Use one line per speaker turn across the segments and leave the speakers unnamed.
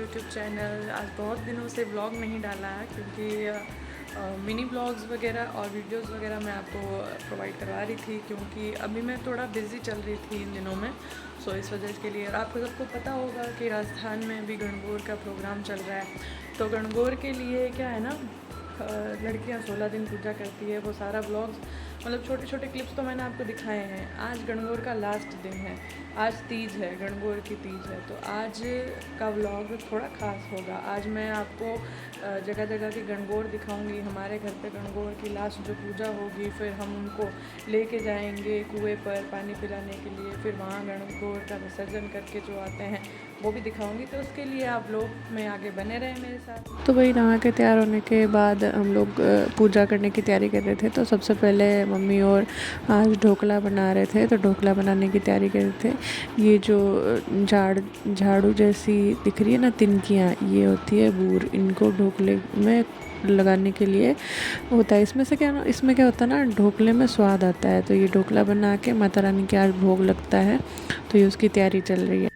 YouTube channel. आज बहुत दिनों से व्लॉग नहीं डाला है क्योंकि मिनी ब्लॉग्स वगैरह और वीडियोस वगैरह मैं आपको प्रोवाइड करवा रही थी, क्योंकि अभी मैं थोड़ा बिज़ी चल रही थी इन दिनों में। सो इस वजह के लिए, और आपको सबको पता होगा कि राजस्थान में अभी गणगौर का प्रोग्राम चल रहा है। तो गणगौर के लिए क्या है ना, लड़कियां 16 दिन पूजा करती है। वो सारा ब्लॉग्स मतलब छोटे छोटे क्लिप्स तो मैंने आपको दिखाए हैं। आज गणगौर का लास्ट दिन है, आज तीज है, गणगौर की तीज है। तो आज का व्लॉग थोड़ा ख़ास होगा। आज मैं आपको जगह जगह की गणगौर दिखाऊंगी। हमारे घर पे गणगौर की लास्ट जो पूजा होगी, फिर हम उनको लेके जाएंगे कुएं पर पानी पिलाने के लिए। फिर वहाँ गणगौर का विसर्जन करके जो आते हैं वो भी दिखाऊंगी। तो उसके लिए आप लोग में आगे बने रहे मेरे साथ।
तो वही नहा के तैयार होने के बाद हम लोग पूजा करने की तैयारी कर रहे थे। तो सबसे पहले मम्मी और आज ढोकला बना रहे थे, तो ढोकला बनाने की तैयारी कर रहे थे। ये जो झाड़ू जैसी दिख रही है ना तिनकियाँ, ये होती है बूर। इनको ढोकले में लगाने के लिए होता है। इसमें क्या होता है ना, ढोकले में स्वाद आता है। तो ये ढोकला बना के माता रानी के आज भोग लगता है, तो ये उसकी तैयारी चल रही है।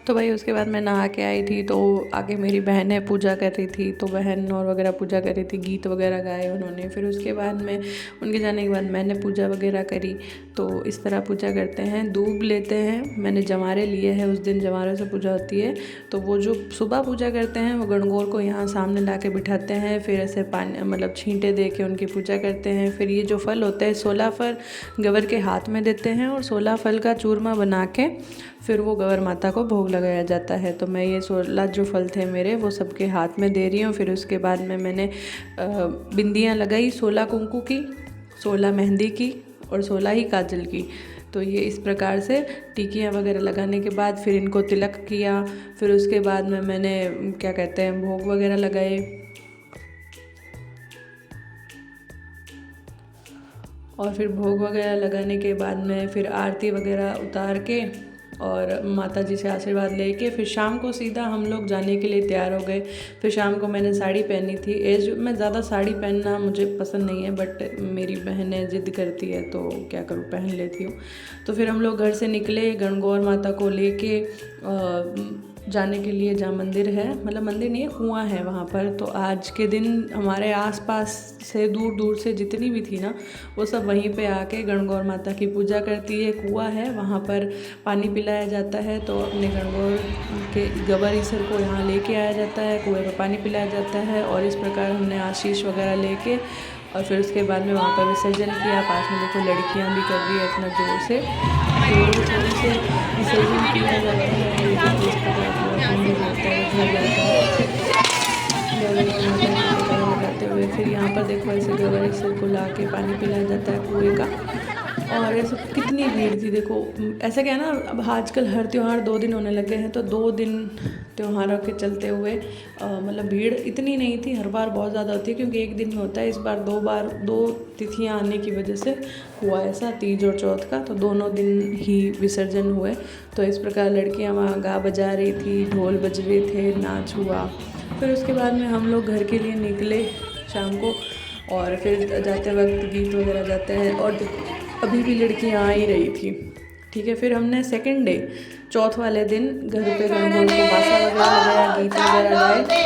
तो भाई उसके बाद मैं नहा के आई थी, तो आगे मेरी बहनें पूजा कर रही थी। तो बहन और वगैरह पूजा कर रही थी, गीत वगैरह गाए उन्होंने। फिर उसके बाद में उनके जाने के बाद मैंने पूजा वगैरह करी। तो इस तरह पूजा करते हैं। दूब लेते हैं, मैंने जवारे लिए हैं, उस दिन जवारे से पूजा होती है। तो वो जो सुबह पूजा करते हैं वो गणगौर को यहाँ सामने ला के बिठाते हैं। फिर ऐसे पानी मतलब छींटे दे के उनकी पूजा करते हैं। फिर ये जो फल होता है 16 फल गवर के हाथ में देते हैं, और 16 फल का चूरमा बना के फिर वो गवर माता को भोग लगाया जाता है। तो मैं ये 16 जो फल थे मेरे वो सबके हाथ में दे रही हूँ। फिर उसके बाद में मैंने बिंदियाँ लगाई, 16 कुंकू की, 16 मेहंदी की और 16 ही काजल की। तो ये इस प्रकार से टिकियाँ वगैरह लगाने के बाद फिर इनको तिलक किया। फिर उसके बाद में मैंने क्या कहते हैं भोग वगैरह लगाए। और फिर भोग वगैरह लगाने के बाद में फिर आरती वगैरह उतार के और माता जी से आशीर्वाद लेके फिर शाम को सीधा हम लोग जाने के लिए तैयार हो गए। फिर शाम को मैंने साड़ी पहनी थी। मैं ज़्यादा साड़ी पहनना मुझे पसंद नहीं है, बट मेरी बहनें ज़िद करती है तो क्या करूँ, पहन लेती हूँ। तो फिर हम लोग घर से निकले गणगौर माता को लेके जाने के लिए, जहाँ मंदिर है, मतलब मंदिर नहीं है, कुआं है वहाँ पर। तो आज के दिन हमारे आसपास से दूर दूर से जितनी भी थी ना, वो सब वहीं पे आके गणगौर माता की पूजा करती है। कुआं है वहाँ पर पानी पिलाया जाता है। तो अपने गणगौर के गवर ईसर को यहाँ लेके आया जाता है, कुएं पर पानी पिलाया जाता है। और इस प्रकार हमने आशीष वगैरह लेके और फिर उसके बाद में वहाँ पर विसर्जन किया। पास में देखो लड़कियाँ भी कर रही है इतना जोर से, जोर से विसर्जन किया जाता है। लगाते हुए फिर यहाँ पर देखो ऐसे गवर ईसर को ला के पानी पिलाया जाता है कुएं का। और ऐसे कितनी भीड़ थी देखो। ऐसा क्या है ना, अब आजकल हर त्यौहार 2 दिन होने लगे हैं, तो 2 दिन त्योहारों के चलते हुए मतलब भीड़ इतनी नहीं थी। हर बार बहुत ज़्यादा होती है क्योंकि एक दिन में होता है। इस बार 2 तिथियां आने की वजह से हुआ ऐसा, तीज और चौथ का, तो दोनों दिन ही विसर्जन हुए। तो इस प्रकार लड़कियां वहाँ गा बजा रही थी, ढोल बज रहे थे, नाच हुआ। फिर उसके बाद में हम लोग घर के लिए निकले शाम को, और फिर जाते वक्त गीत वगैरह जाते हैं। और अभी भी लड़कियाँ आ ही रही थी, ठीक है। फिर हमने सेकंड डे, चौथ वाले दिन घर पे गणगौर को बासा वगैरह लगाया, गीत वगैरह गाए।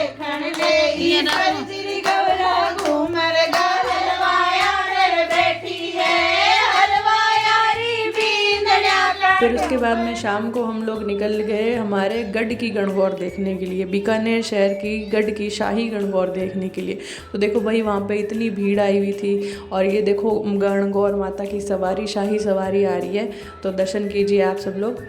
फिर उसके बाद में शाम को हम लोग निकल गए हमारे गढ़ की गणगौर देखने के लिए, बीकानेर शहर की गढ़ की शाही गणगौर देखने के लिए। तो देखो भाई वहाँ पे इतनी भीड़ आई हुई थी। और ये देखो गणगौर माता की सवारी, शाही सवारी आ रही है, तो दर्शन कीजिए आप सब लोग।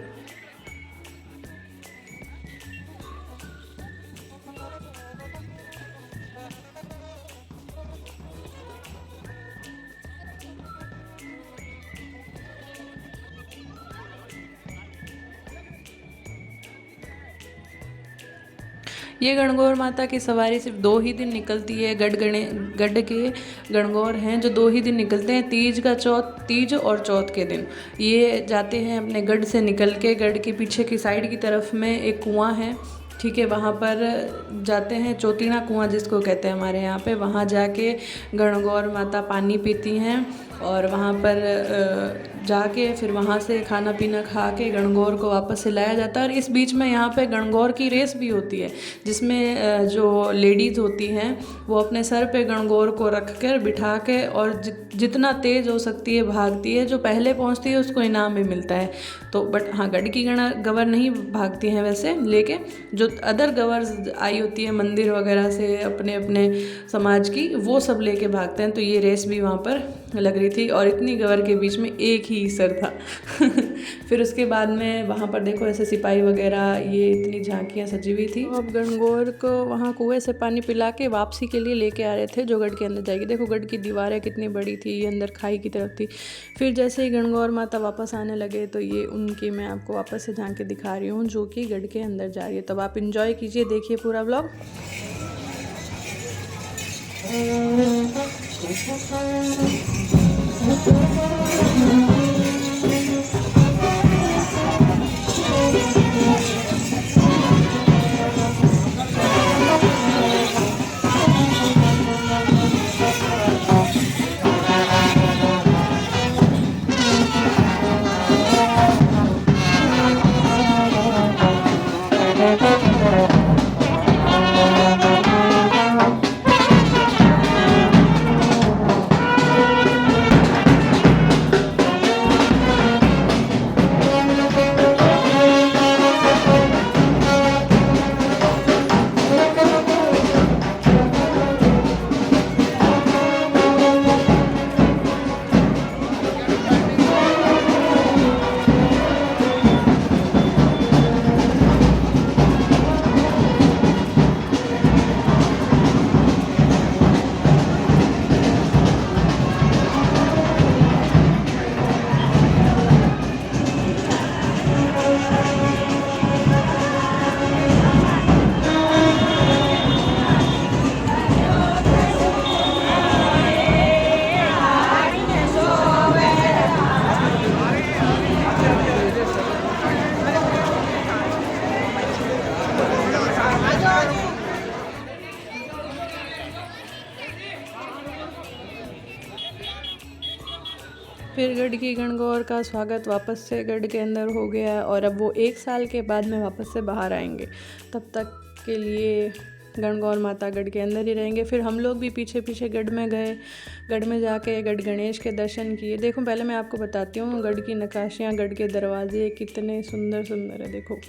ये गणगौर माता की सवारी सिर्फ 2 ही दिन निकलती है। गढ़ के गणगौर हैं जो 2 ही दिन निकलते हैं, तीज और चौथ के दिन ये जाते हैं अपने गढ़ से निकल के। गढ़ के पीछे की साइड की तरफ में एक कुआं है, ठीक है, वहाँ पर जाते हैं, चौतीना कुआं जिसको कहते हैं हमारे यहाँ पे। वहाँ जाके गणगौर माता पानी पीती हैं और वहाँ पर जाके फिर वहाँ से खाना पीना खा के गणगौर को वापस से लाया जाता है। और इस बीच में यहाँ पे गणगौर की रेस भी होती है, जिसमें जो लेडीज़ होती हैं वो अपने सर पे गणगौर को रख कर बिठा के और जितना तेज़ हो सकती है भागती है, जो पहले पहुँचती है उसको इनाम भी मिलता है। तो बट हाँ, गढ़ की गवर नहीं भागती हैं वैसे, लेकिन जो अदर गवर्स आई होती है मंदिर वगैरह से अपने अपने समाज की, वो सब लेके भागते हैं। तो ये रेस भी वहाँ पर लग रही थी और इतनी गवर के बीच में एक ही सर था। फिर उसके बाद में वहाँ पर देखो ऐसे सिपाही वगैरह, ये इतनी झांकियाँ सजी हुई थी। अब गणगौर को वहाँ कुएं से पानी पिला के वापसी के लिए लेके आ रहे थे, जो गढ़ के अंदर जाएगी। देखो गढ़ की दीवारें कितनी बड़ी थी, ये अंदर खाई की तरफ थी। फिर जैसे ही गणगौर माता वापस आने लगे तो ये उनकी मैं आपको वापस से झांक के दिखा रही हूँ, जो कि गढ़ के अंदर जा रही है। तब आप इंजॉय कीजिए, देखिए पूरा व्लॉग। फिर गढ़ की गणगौर का स्वागत वापस से गढ़ के अंदर हो गया और अब वो 1 साल के बाद में वापस से बाहर आएंगे। तब तक के लिए गणगौर माता गढ़ के अंदर ही रहेंगे। फिर हम लोग भी पीछे पीछे गढ़ में गए, गढ़ में जाके गढ़ गणेश के दर्शन किए। देखो पहले मैं आपको बताती हूँ, गढ़ की नक्काशियाँ, गढ़ के दरवाजे कितने सुंदर सुंदर है। देखो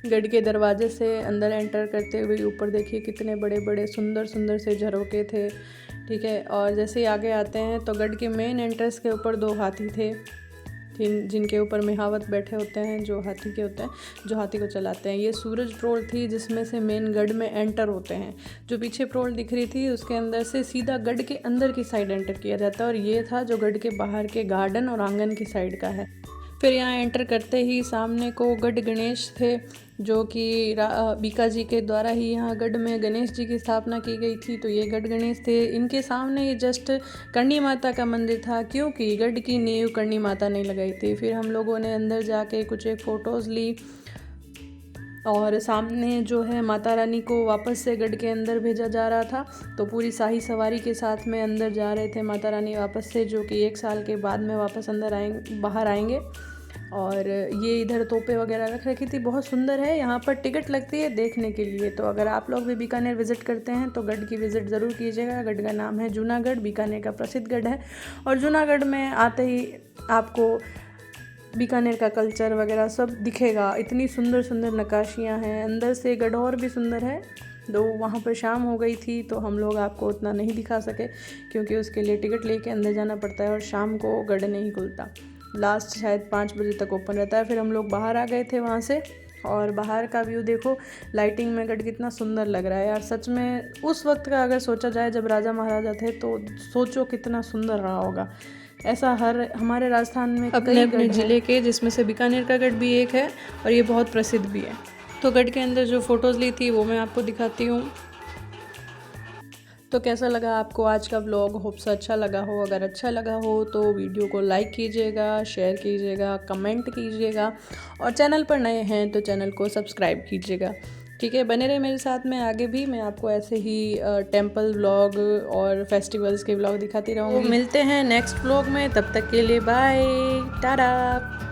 गढ़ के दरवाजे से अंदर एंटर करते हुए ऊपर देखिए कितने बड़े बड़े सुंदर सुंदर से झरोखे थे, ठीक है। और जैसे ही आगे आते हैं तो गढ़ के मेन एंट्रेंस के ऊपर 2 हाथी थे, जिनके ऊपर मेहावत बैठे होते हैं, जो हाथी के होते हैं, जो हाथी को चलाते हैं। ये सूरज प्रोल थी जिसमें से मेन गढ़ में एंटर होते हैं। जो पीछे प्रोल दिख रही थी उसके अंदर से सीधा गढ़ के अंदर की साइड एंटर किया जाता है, और ये था जो गढ़ के बाहर के गार्डन और आंगन की साइड का है। फिर यहाँ एंटर करते ही सामने को गढ़ गणेश थे, जो कि बीका जी के द्वारा ही यहाँ गढ़ में गणेश जी की स्थापना की गई थी। तो ये गढ़ गणेश थे। इनके सामने ये जस्ट करणी माता का मंदिर था, क्योंकि गढ़ की नींव करणी माता ने लगाई थी। फिर हम लोगों ने अंदर जाके कुछ एक फ़ोटोज़ ली, और सामने जो है माता रानी को वापस से गढ़ के अंदर भेजा जा रहा था। तो पूरी शाही सवारी के साथ में अंदर जा रहे थे माता रानी वापस से, जो कि 1 साल के बाद में वापस बाहर आएंगे। और ये इधर तोपे वगैरह रख रखी थी, बहुत सुंदर है। यहाँ पर टिकट लगती है देखने के लिए। तो अगर आप लोग भी बीकानेर विज़िट करते हैं तो गढ़ की विज़िट ज़रूर कीजिएगा। गढ़ का नाम है जूनागढ़, बीकानेर का प्रसिद्ध गढ़ है। और जूनागढ़ में आते ही आपको बीकानेर का कल्चर वगैरह सब दिखेगा। इतनी सुंदर सुंदर नक्काशियाँ हैं, अंदर से गढ़ और भी सुंदर है। तो वहाँ पर शाम हो गई थी तो हम लोग आपको उतना नहीं दिखा सके, क्योंकि उसके लिए टिकट लेके अंदर जाना पड़ता है और शाम को गढ़ नहीं खुलता। लास्ट शायद 5 बजे तक ओपन रहता है। फिर हम लोग बाहर आ गए थे वहाँ से, और बाहर का व्यू देखो, लाइटिंग में गढ़ कितना सुंदर लग रहा है यार। सच में उस वक्त का अगर सोचा जाए जब राजा महाराजा थे, तो सोचो कितना सुंदर रहा होगा। ऐसा हमारे राजस्थान में अपने अपने ज़िले के, जिसमें से बीकानेर का गढ़ भी एक है और ये बहुत प्रसिद्ध भी है। तो गढ़ के अंदर जो फ़ोटोज़ ली थी वो मैं आपको दिखाती हूँ। तो कैसा लगा आपको आज का व्लॉग? होप्स अच्छा लगा हो। अगर अच्छा लगा हो तो वीडियो को लाइक कीजिएगा, शेयर कीजिएगा, कमेंट कीजिएगा, और चैनल पर नए हैं तो चैनल को सब्सक्राइब कीजिएगा। ठीक है, बने रहे मेरे साथ में आगे भी, मैं आपको ऐसे ही टेंपल व्लॉग और फेस्टिवल्स के व्लॉग दिखाती रहूँगी। तो मिलते हैं नेक्स्ट व्लॉग में, तब तक के लिए बाय, टाटा।